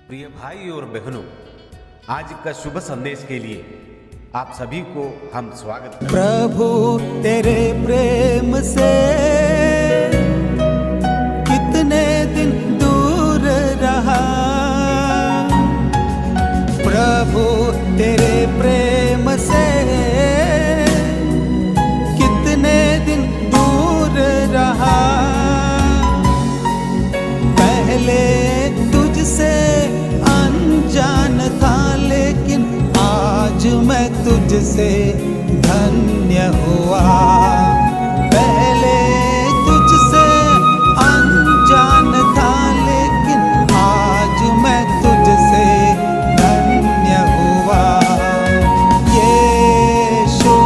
प्रिय भाई और बहनों, आज का शुभ संदेश के लिए आप सभी को हम स्वागत करते हैं। प्रभु तेरे प्रेम से कितने दिन दूर रहा, प्रभु तेरे प्रेम से कितने दिन दूर रहा। पहले तुझसे अनजान था, लेकिन आज मैं तुझसे धन्य हुआ। पहले तुझसे अनजान था, लेकिन आज मैं तुझसे धन्य हुआ। यीशु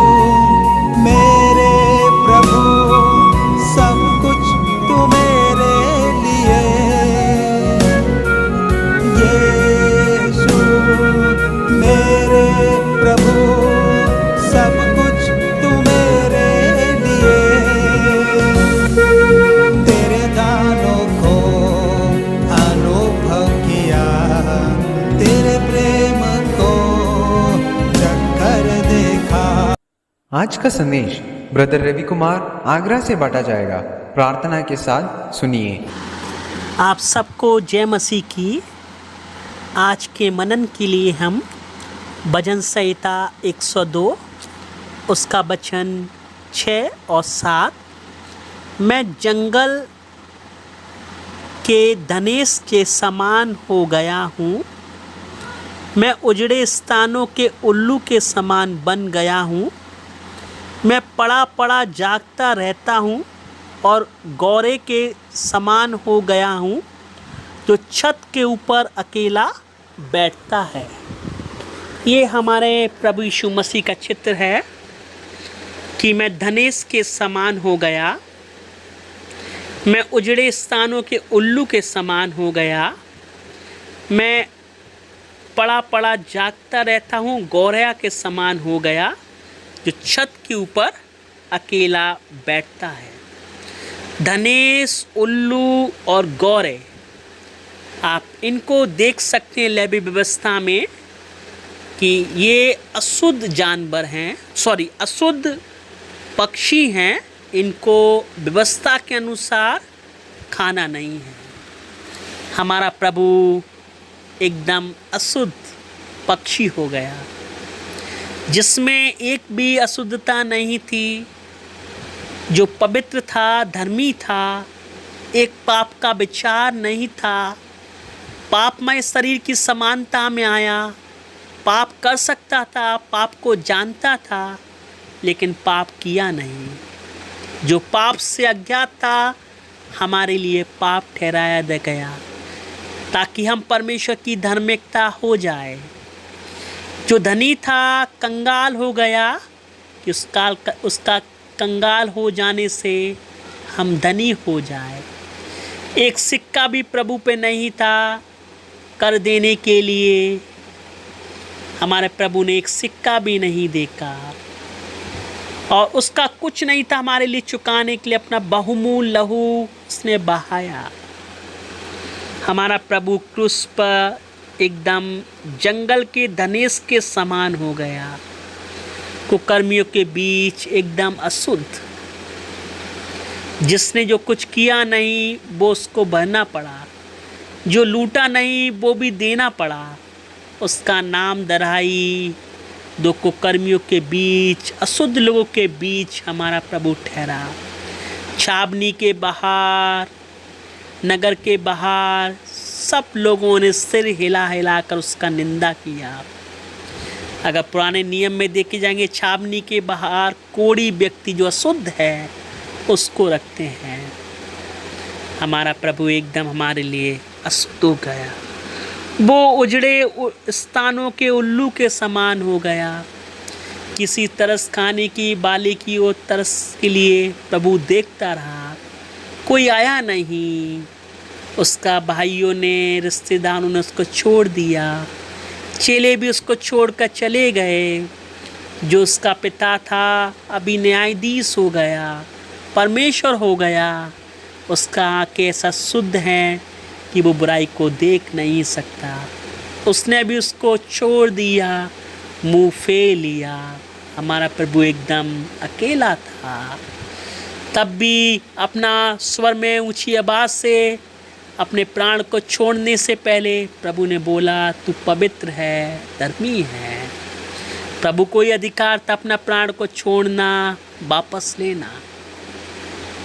मेरे प्रभु, सब कुछ तू मेरे लिए। यीशु मेरे प्रभु, सब कुछ तू मेरे लिए। तेरे दानों को अनुभव किया, तेरे प्रेम को चखकर देखा। आज का संदेश ब्रदर रवि कुमार आगरा से बांटा जाएगा। प्रार्थना के साथ सुनिए। आप सबको जय मसीह की। आज के मनन के लिए हम भजन संहिता 102 उसका वचन 6 और 7। मैं जंगल के धनेश के समान हो गया हूँ, मैं उजड़े स्थानों के उल्लू के समान बन गया हूँ। मैं पड़ा पड़ा जागता रहता हूँ और गौरे के समान हो गया हूँ, जो छत के ऊपर अकेला बैठता है। ये हमारे प्रभु यीशु मसीह का चित्र है कि मैं धनेश के समान हो गया, मैं उजड़े स्थानों के उल्लू के समान हो गया, मैं पड़ा पड़ा जागता रहता हूँ, गौरया के समान हो गया, जो छत के ऊपर अकेला बैठता है। धनेश, उल्लू और गौरे, आप इनको देख सकते हैं लैबी व्यवस्था में कि ये अशुद्ध जानवर हैं, अशुद्ध पक्षी हैं। इनको व्यवस्था के अनुसार खाना नहीं है। हमारा प्रभु एकदम अशुद्ध पक्षी हो गया, जिसमें एक भी अशुद्धता नहीं थी, जो पवित्र था, धर्मी था, एक पाप का विचार नहीं था, पापमय शरीर की समानता में आया, पाप कर सकता था, पाप को जानता था, लेकिन पाप किया नहीं। जो पाप से अज्ञात था, हमारे लिए पाप ठहराया गया, ताकि हम परमेश्वर की धार्मिकता हो जाए। जो धनी था, कंगाल हो गया कि उसका कंगाल हो जाने से हम धनी हो जाए। एक सिक्का भी प्रभु पे नहीं था कर देने के लिए, हमारे प्रभु ने एक सिक्का भी नहीं देखा, और उसका कुछ नहीं था हमारे लिए चुकाने के लिए। अपना बहुमूल्य लहू उसने बहाया। हमारा प्रभु क्रूस पर एकदम जंगल के धनेश के समान हो गया, कुकर्मियों के बीच एकदम अशुद्ध। जिसने जो कुछ किया नहीं वो उसको बहना पड़ा, जो लूटा नहीं वो भी देना पड़ा। उसका नाम दराई, दो कुकर्मियों के बीच, अशुद्ध लोगों के बीच हमारा प्रभु ठहरा। छावनी के बाहर, नगर के बाहर सब लोगों ने सिर हिला हिला कर उसका निंदा किया। अगर पुराने नियम में देखे जाएंगे, छावनी के बाहर कोढ़ी व्यक्ति जो अशुद्ध है उसको रखते हैं। हमारा प्रभु एकदम हमारे लिए अशुद्ध हो गया, वो उजड़े स्थानों के उल्लू के समान हो गया। किसी तरस खाने की बाली की ओर तरस के लिए प्रभु देखता रहा, कोई आया नहीं। उसका भाइयों ने, रिश्तेदारों ने उसको छोड़ दिया, चेले भी उसको छोड़कर चले गए। जो उसका पिता था अभी न्यायाधीश हो गया, परमेश्वर हो गया। उसका आँखें ऐसा शुद्ध हैं कि वो बुराई को देख नहीं सकता। उसने भी उसको छोड़ दिया, मुंह फेर लिया। हमारा प्रभु एकदम अकेला था। तब भी अपना स्वर में ऊंची आवाज़ से अपने प्राण को छोड़ने से पहले प्रभु ने बोला, तू पवित्र है, धर्मी है। प्रभु को ही अधिकार था अपना प्राण को छोड़ना, वापस लेना।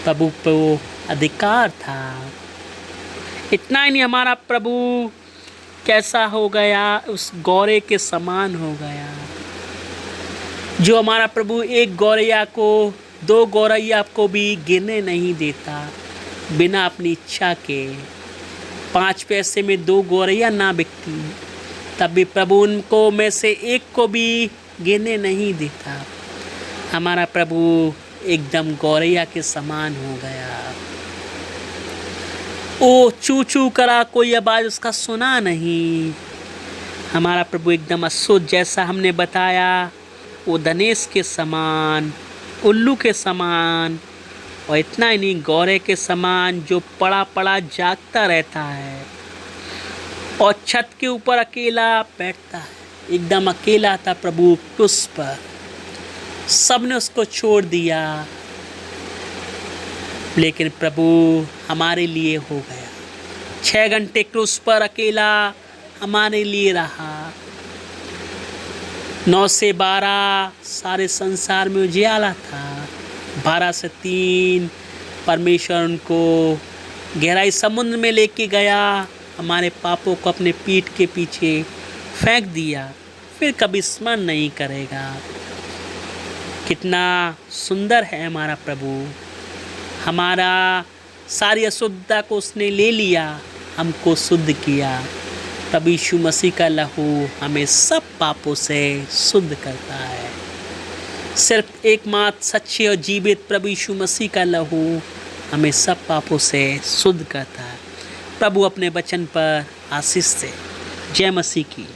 प्रभु को अधिकार था। इतना ही नहीं, हमारा प्रभु कैसा हो गया, उस गौरे के समान हो गया। जो हमारा प्रभु एक गौरैया को 2 गौरैया को भी गिरने नहीं देता बिना अपनी इच्छा के। 5 पैसे में 2 गौरैया ना बिकती, तब भी प्रभु उनको में से एक को भी गिरने नहीं देता। हमारा प्रभु एकदम गौरैया के समान हो गया। ओ चू चू करा, कोई आवाज़ उसका सुना नहीं। हमारा प्रभु एकदम अशुद्ध, जैसा हमने बताया, वो धनेश के समान, उल्लू के समान, और इतना ही नहीं, गौरे के समान जो पड़ा पड़ा जागता रहता है और छत के ऊपर अकेला बैठता है। एकदम अकेला था प्रभु क्रूस पर। सबने उसको छोड़ दिया, लेकिन प्रभु हमारे लिए हो गया। 6 घंटे क्रूस पर अकेला हमारे लिए रहा। 9 से 12 सारे संसार में उजियाला था। 12 से 3 परमेश्वर उनको गहराई समुद्र में लेके गया, हमारे पापों को अपने पीठ के पीछे फेंक दिया, फिर कभी स्मरण नहीं करेगा। कितना सुंदर है हमारा प्रभु। हमारा सारी अशुद्धता को उसने ले लिया, हमको शुद्ध किया। तब यीशु मसीह का लहू हमें सब पापों से शुद्ध करता है। सिर्फ एकमात्र सच्चे और जीवित प्रभु यीशु मसीह का लहू हमें सब पापों से शुद्ध करता है। प्रभु अपने वचन पर आशीष दे। जय मसीह की।